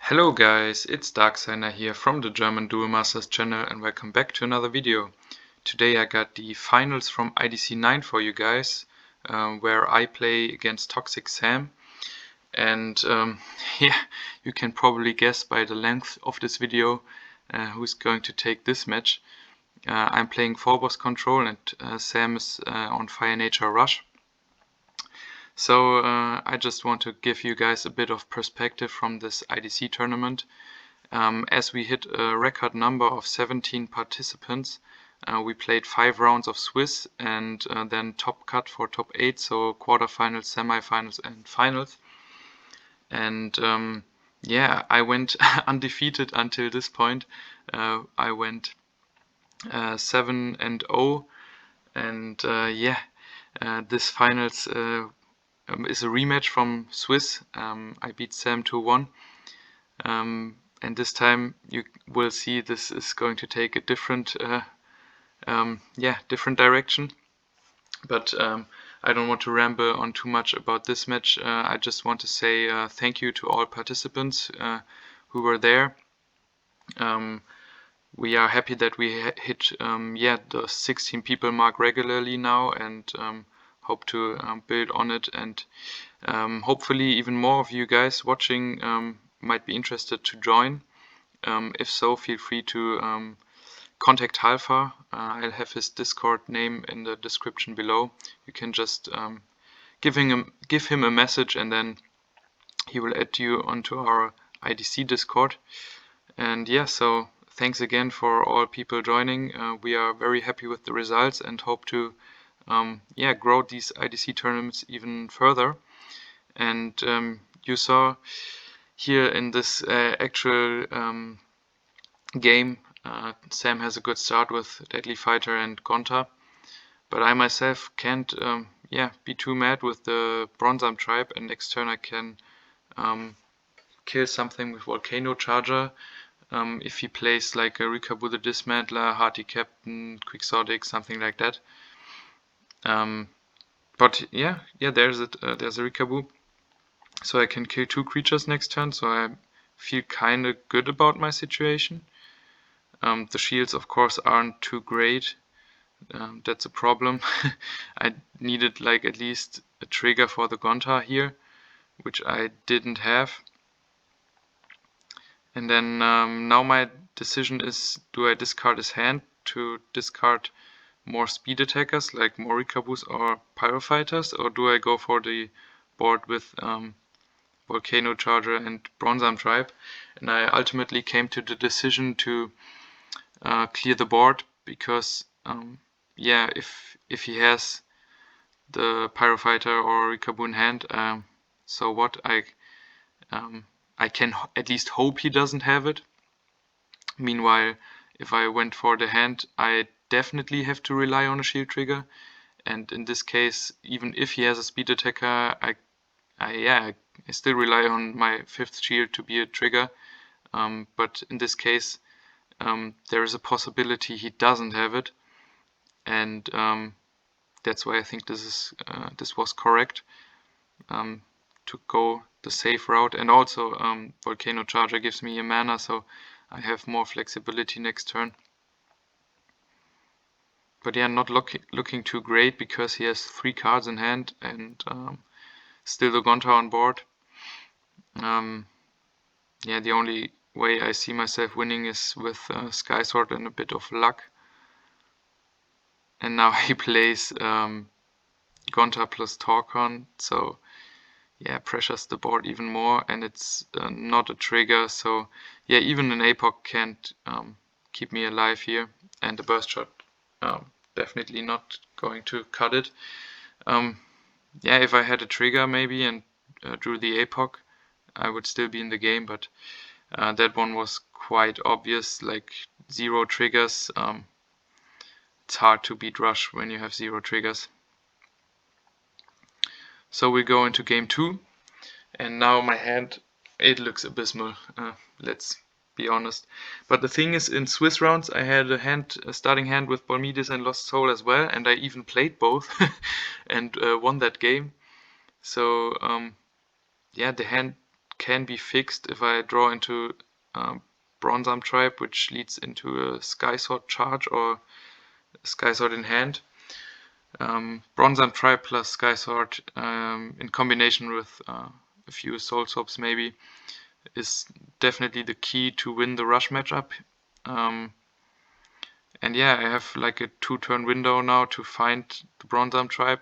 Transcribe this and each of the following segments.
Hello guys, it's Darksigner here from the German Duel Masters channel and welcome back to another video. Today I got the finals from IDC 9 for you guys, where I play against Toxic Sam. And yeah, you can probably guess by the length of this video who's going to take this match. I'm playing Phobos Control and Sam is on Fire Nature Rush. So I just want to give you guys a bit of perspective from this IDC tournament. As we hit a record number of 17 participants, we played 5 rounds of Swiss and then top cut for top 8, so quarterfinals, semifinals and finals. And yeah, I went undefeated until this point. I went 7-0 and yeah, this finals is a rematch from Swiss. I beat Sam 2-1. And this time you will see this is going to take a different different direction. But I don't want to ramble on too much about this match. I just want to say thank you to all participants who were there. We are happy that we hit the 16 people mark regularly now, and hope to build on it, and hopefully even more of you guys watching might be interested to join. If so, feel free to contact Halfa. I'll have his Discord name in the description below. You can just give him a message and then he will add you onto our IDC Discord. And yeah, so thanks again for all people joining. We are very happy with the results and hope to grow these IDC tournaments even further. And you saw here in this actual game, Sam has a good start with Deadly Fighter and Gonta, but I myself can't be too mad with the Bronzam tribe, and next turn I can kill something with Volcano Charger. If he plays like a Rikabu the Dismantler, Hearty Captain, Quixotic, something like that. But yeah, there's a Rikabu, so I can kill 2 creatures next turn, so I feel kinda good about my situation. The shields of course aren't too great, that's a problem. I needed like at least a trigger for the Gonta here, which I didn't have. And then now my decision is, do I discard his hand to discard more speed attackers like more Rikabus or Pyrofighters, or do I go for the board with Volcano Charger and Bronzam Tribe? And I ultimately came to the decision to clear the board, because if he has the Pyrofighter or Rikabu in hand, so what, I can at least hope he doesn't have it. Meanwhile, if I went for the hand, I definitely have to rely on a shield trigger, and in this case, even if he has a speed attacker, I still rely on my 5th shield to be a trigger. But in this case, there is a possibility he doesn't have it, and that's why I think this was correct, to go the safe route. And also Volcano Charger gives me a mana, so I have more flexibility next turn. But yeah, not looking too great, because he has 3 cards in hand and still the Gonta on board. Yeah, the only way I see myself winning is with Skysword and a bit of luck. And now he plays Gonta plus Torcon, so yeah, pressures the board even more, and it's not a trigger, so yeah, even an APOC can't keep me alive here, and the burst shot definitely not going to cut it. Yeah, if I had a trigger maybe and drew the APOC, I would still be in the game, but that one was quite obvious, like 0 triggers. It's hard to beat Rush when you have 0 triggers. So we go into game 2, and now my hand, it looks abysmal, let's be honest. But the thing is, in Swiss rounds I had a starting hand with Bolmidis and Lost Soul as well, and I even played both and won that game. So yeah, the hand can be fixed if I draw into Bronze Arm Tribe, which leads into a Sky Sword charge or Sky Sword in hand. Bronze Arm Tribe plus Sky Sword in combination with a few Soul Swaps maybe is definitely the key to win the rush matchup. And yeah, I have like a 2-turn window now to find the Bronze Arm Tribe.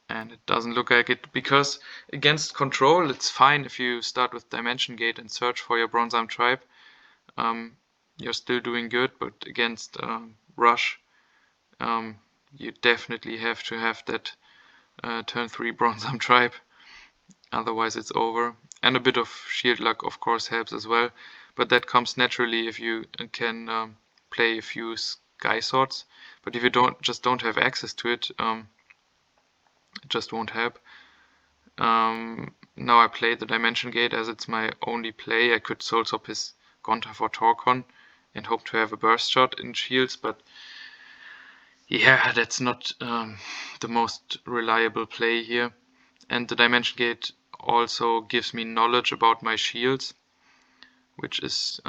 And it doesn't look like it, because against control it's fine if you start with Dimension Gate and search for your Bronze Arm Tribe. You're still doing good, but against rush, you definitely have to have that turn 3 Bronze Arm Tribe, otherwise it's over. And a bit of shield luck of course helps as well, but that comes naturally if you can play a few Sky Swords. But if you don't have access to it, it just won't help. Now I play the Dimension Gate as it's my only play. I could Soul Swap his Gonta for Torcon and hope to have a burst shot in shields, but yeah, that's not the most reliable play here. And the Dimension Gate also gives me knowledge about my shields, which is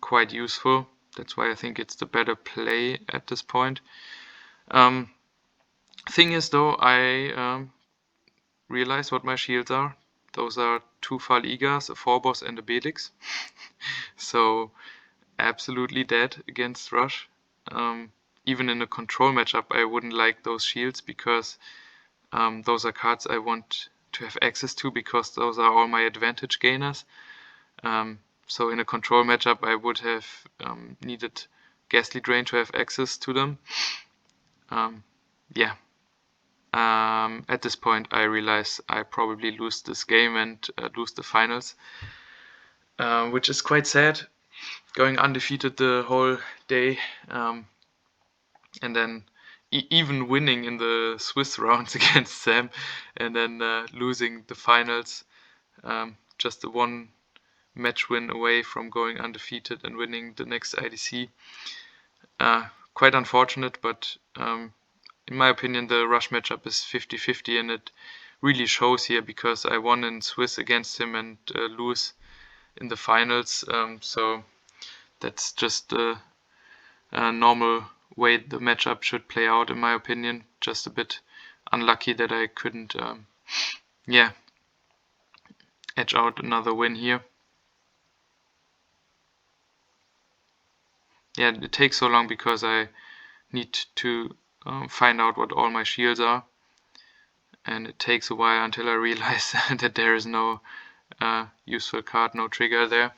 quite useful. That's why I think it's the better play at this point. Thing is though, I realize what my shields are. Those are 2 Fal-Igas, a Phobos and a Belix. So absolutely dead against rush. Even in a control matchup I wouldn't like those shields, because those are cards I want to have access to, because those are all my advantage gainers. So in a control matchup I would have needed Ghastly Drain to have access to them. Yeah. At this point I realize I probably lose this game and lose the finals, which is quite sad, going undefeated the whole day, and then even winning in the Swiss rounds against Sam, and then losing the finals, just the 1 match win away from going undefeated and winning the next IDC. Quite unfortunate, but in my opinion the rush matchup is 50-50, and it really shows here, because I won in Swiss against him and lose in the finals. So that's just the normal way the matchup should play out, in my opinion. Just a bit unlucky that I couldn't yeah, edge out another win here. Yeah, it takes so long because I need to find out what all my shields are, and it takes a while until I realize that there is no useful card, no trigger there.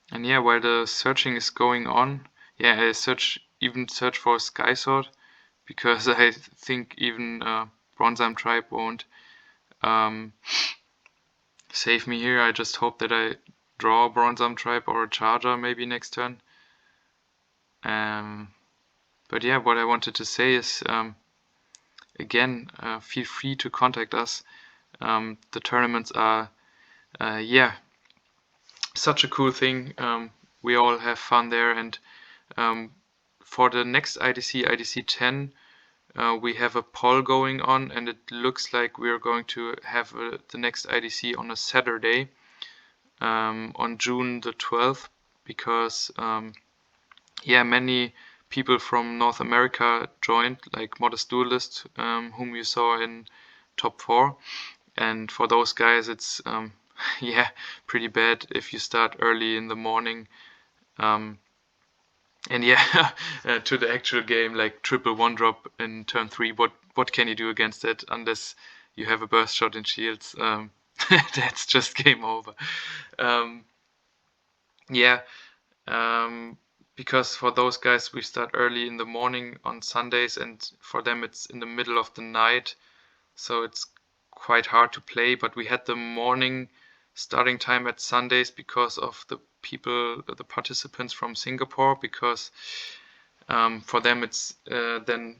And yeah, while the searching is going on, yeah, I even search for Sky Sword, because I think even Bronze Arm Tribe won't save me here. I just hope that I draw a Bronze Arm Tribe or a Charger maybe next turn. But yeah, what I wanted to say is, again, feel free to contact us. The tournaments are, yeah, such a cool thing. We all have fun there, and for the next IDC, IDC 10, we have a poll going on, and it looks like we're going to have the next IDC on a Saturday, on June the 12th, because yeah, many people from North America joined, like Modest Duelist, whom you saw in top 4, and for those guys it's yeah, pretty bad if you start early in the morning. And yeah, to the actual game, like triple 1-drop in turn 3, what can you do against that unless you have a burst shot in shields? That's just game over. Yeah, because for those guys we start early in the morning on Sundays, and for them it's in the middle of the night, so it's quite hard to play. But we had the morning starting time at Sundays because of the participants from Singapore, because for them it's then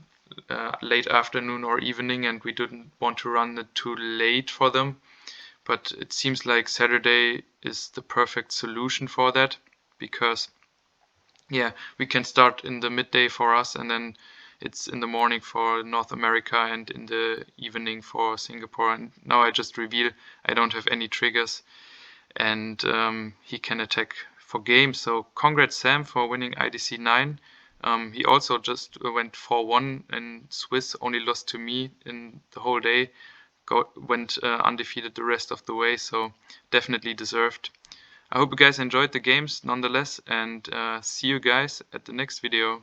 late afternoon or evening, and we didn't want to run it too late for them. But it seems like Saturday is the perfect solution for that, because yeah, we can start in the midday for us, and then it's in the morning for North America and in the evening for Singapore. And now I just reveal I don't have any triggers, and he can attack for game. So congrats Sam for winning IDC 9. He also just went 4-1 in Swiss, only lost to me in the whole day. Went undefeated the rest of the way, so definitely deserved. I hope you guys enjoyed the games nonetheless, and see you guys at the next video.